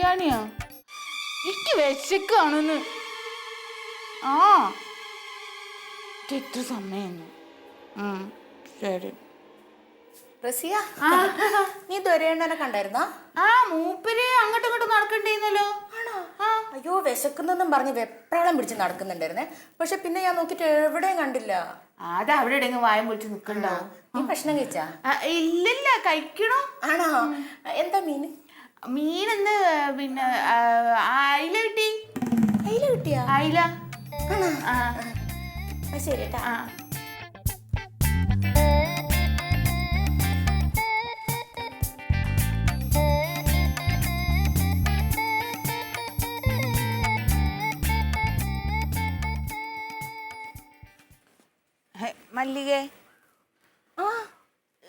ബിരിയാണിയാ? എനിക്ക് വിശക്കാണെന്ന്. ആ എത്ര സമയം? ശരി. റസിയ, നീ ദൊരേണ്ണനെ കണ്ടായിരുന്നോ? ആ മൂപ്പര് അങ്ങോട്ടും ഇങ്ങോട്ടും നടക്കണ്ടേന്നല്ലോ. ആണോ? അയ്യോ, വിശക്കുന്നെന്നും പറഞ്ഞ് വെപ്രാളം പിടിച്ച് നടക്കുന്നുണ്ടായിരുന്നേ. പക്ഷെ പിന്നെ ഞാൻ നോക്കിട്ട് എവിടെയും കണ്ടില്ല. അത് അവിടെ എവിടെയെങ്കിലും വായം പൊളിച്ച് നിക്കണ്ടാവും. നീ ഭക്ഷണം കഴിച്ചാ? ഇല്ലില്ല, കഴിക്കണോ? ആണോ? എന്താ മീന്? മീനെന്ന് പിന്നെ അയില കിട്ടി. അയില കിട്ടിയാ? അയില. ശരി കേട്ടാ. മല്ലികേ,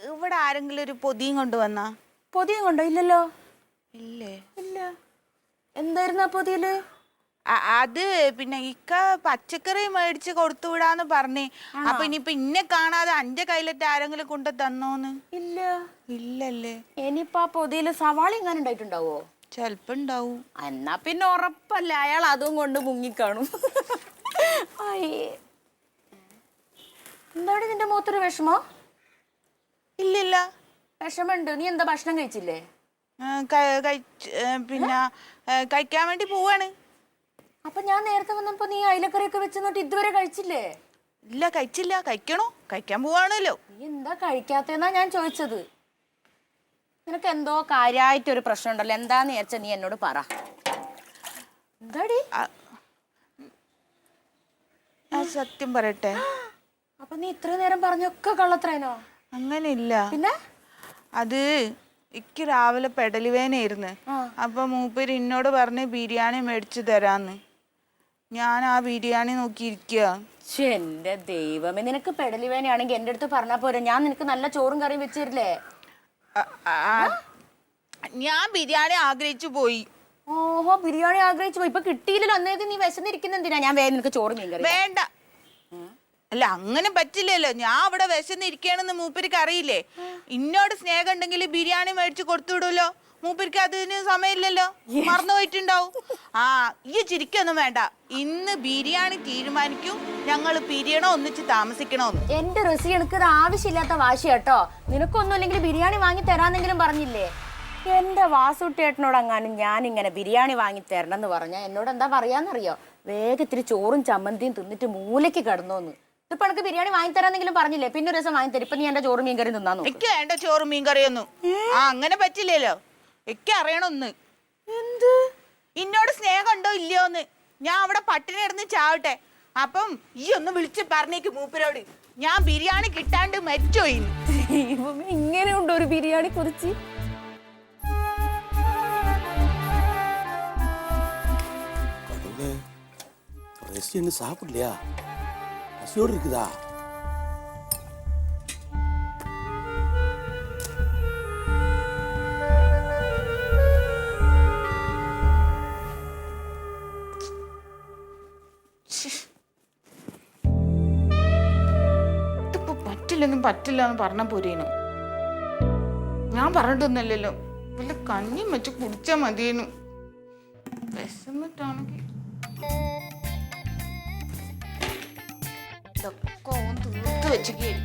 ഇവിടെ ആരെങ്കിലും ഒരു പൊതിയും കൊണ്ടുവന്നാ? പൊതിയും കൊണ്ടോ? ഇല്ലല്ലോ. ഇല്ലേ? ഇല്ല. എന്തായിരുന്നു ആ പൊതിയില്? അത് പിന്നെ ഇക്ക പച്ചക്കറി മേടിച്ച് കൊടുത്തു വിടാന്ന് പറഞ്ഞേ. അപ്പൊ ഇനിയിപ്പൊ ഇന്നെ കാണാതെ അന്റെ കയ്യിലിട്ട് ആരെങ്കിലും കൊണ്ട് തന്നോന്ന്? ഇല്ല. ഇല്ലല്ലേ? ഇനിയിപ്പോ ആ പൊതിയില് സവാള എങ്ങാനും ഉണ്ടായിട്ടുണ്ടാവോ? ചെലപ്പോ ഉണ്ടാവും. എന്നാ പിന്നെ ഉറപ്പല്ല അയാൾ അതും കൊണ്ട് മുങ്ങിക്കാണും. എന്താണ് നിന്റെ മുഖത്തൊരു വിഷമോ? ഇല്ലില്ല. വിഷമുണ്ട്. നീ എന്താ ഭക്ഷണം കഴിച്ചില്ലേ? പിന്നെ കഴിക്കാൻ വേണ്ടി പോവാണ്. അപ്പൊ ഞാൻ നേരത്തെ വന്നപ്പോ നീ അയിലക്കറിയൊക്കെ വെച്ചെന്നിട്ട് ഇതുവരെ കഴിച്ചില്ലേ? ഇല്ല, കഴിച്ചില്ല. കഴിക്കണോ? കഴിക്കാൻ പോവാണല്ലോ. നീ എന്താ കഴിക്കാത്തെന്നാ ഞാൻ ചോദിച്ചത്. നിനക്ക് എന്തോ കാര്യമായിട്ടൊരു പ്രശ്നം ഉണ്ടല്ലോ. എന്താന്ന് വിചാരിച്ച നീ എന്നോട് പറ. എന്താടി? സത്യം പറയട്ടെ. അപ്പൊ നീ ഇത്രയും നേരം പറഞ്ഞൊക്കെ കള്ളത്രേനോ? അങ്ങനെയില്ല. പിന്നെ അത് എനിക്ക് രാവിലെ പെടലുവേനായിരുന്നു. അപ്പൊ മൂപ്പര് എന്നോട് പറഞ്ഞ് ബിരിയാണി മേടിച്ചു തരാന്ന്. ഞാൻ ആ ബിരിയാണി നോക്കിയിരിക്കുക. എന്റെ ദൈവമേ, നിനക്ക് പെടലുവേനയാണെങ്കിൽ എന്റെ അടുത്ത് പറഞ്ഞാ പോരെ. ഞാൻ നിനക്ക് നല്ല ചോറും കറിയും വെച്ചിരില്ലേ? ഞാൻ ബിരിയാണി ആഗ്രഹിച്ചു പോയി. ഓഹോ, ബിരിയാണി ആഗ്രഹിച്ചു പോയി. ഇപ്പൊ കിട്ടിയില്ലല്ലോ. അന്നേരത്തെ നീ വിശന്നിരിക്കുന്ന എന്തിനാ? ഞാൻ വേഗം നിനക്ക് ചോറ് മീൻ കറി. വേണ്ട. അല്ല, അങ്ങനെ പറ്റില്ലല്ലോ. ഞാൻ അവിടെ വിശന്നിരിക്കണെന്ന് മൂപ്പർക്ക് അറിയില്ലേ? ഇന്നോട് സ്നേഹം ഉണ്ടെങ്കിൽ ബിരിയാണി മേടിച്ച് കൊടുത്തു വിടുമല്ലോ. മൂപ്പർക്ക് അതിന് സമയമില്ലല്ലോ. മറന്നു പോയിട്ടുണ്ടാവും. ഈ ചിരിക്കൊന്നും വേണ്ട. ഇന്ന് ബിരിയാണി തീരുമാനിക്കും. ഞങ്ങൾ പിരിയണോ ഒന്നിച്ച് താമസിക്കണോന്ന്. എന്റെ റസി, എനിക്കത് ആവശ്യമില്ലാത്ത വാശി കേട്ടോ. നിനക്കൊന്നും അല്ലെങ്കിൽ ബിരിയാണി വാങ്ങി തരാന്നെങ്കിലും പറഞ്ഞില്ലേ? എന്റെ വാസുട്ടേട്ടനോട് അങ്ങാനും ഞാൻ ഇങ്ങനെ ബിരിയാണി വാങ്ങി തരണം എന്ന് പറഞ്ഞാൽ എന്നോട് എന്താ പറയാന്നറിയോ? വേഗത്തിരി ചോറും ചമ്മന്തിയും തിന്നിട്ട് മൂലയ്ക്ക് കിടന്നോന്ന്. ഇപ്പൊ എനിക്ക് ബിരിയാണി വാങ്ങി തരാന്നെങ്കിലും പറഞ്ഞില്ലേ? പിന്നെ ഒരു ദിവസം വാങ്ങി തരും. ഇപ്പൊ നീ എന്റെ ചോറും മീൻകറി തിന്നാന്നു. എനിക്ക് വേണ്ട ചോറും മീൻകറിയൊന്നും. അങ്ങനെ പറ്റില്ലല്ലോ. എനിക്ക് അറിയണൊന്ന്. എന്ത്? ഇന്നോട് സ്നേഹം ഉണ്ടോ ഇല്ലയോന്ന്. ഞാൻ അവിടെ പട്ടിണി കിടന്ന് ചാവട്ടെ. അപ്പം ഈ ഒന്ന് വിളിച്ച് പറഞ്ഞേക്ക് മൂപ്പരോട്, ഞാൻ ബിരിയാണി കിട്ടാണ്ട് മരിച്ചോയി. ഇങ്ങനെയുണ്ടോ ഒരു ബിരിയാണി കുറിച്ച്? சாப்பிடலையா? பசியோடு இருக்குதா? ഇതിപ്പോ പറ്റില്ല എന്ന് പറഞ്ഞ പോരേനു. ഞാൻ പറഞ്ഞിട്ടൊന്നല്ലല്ലോ. വല്ല കഞ്ഞിയും വെച്ച് കുടിച്ചാ മതിയേനു. വിശന്നിട്ടാണെങ്കിൽ ഇതൊക്കെ തീർത്ത് വെച്ചിരിക്കും.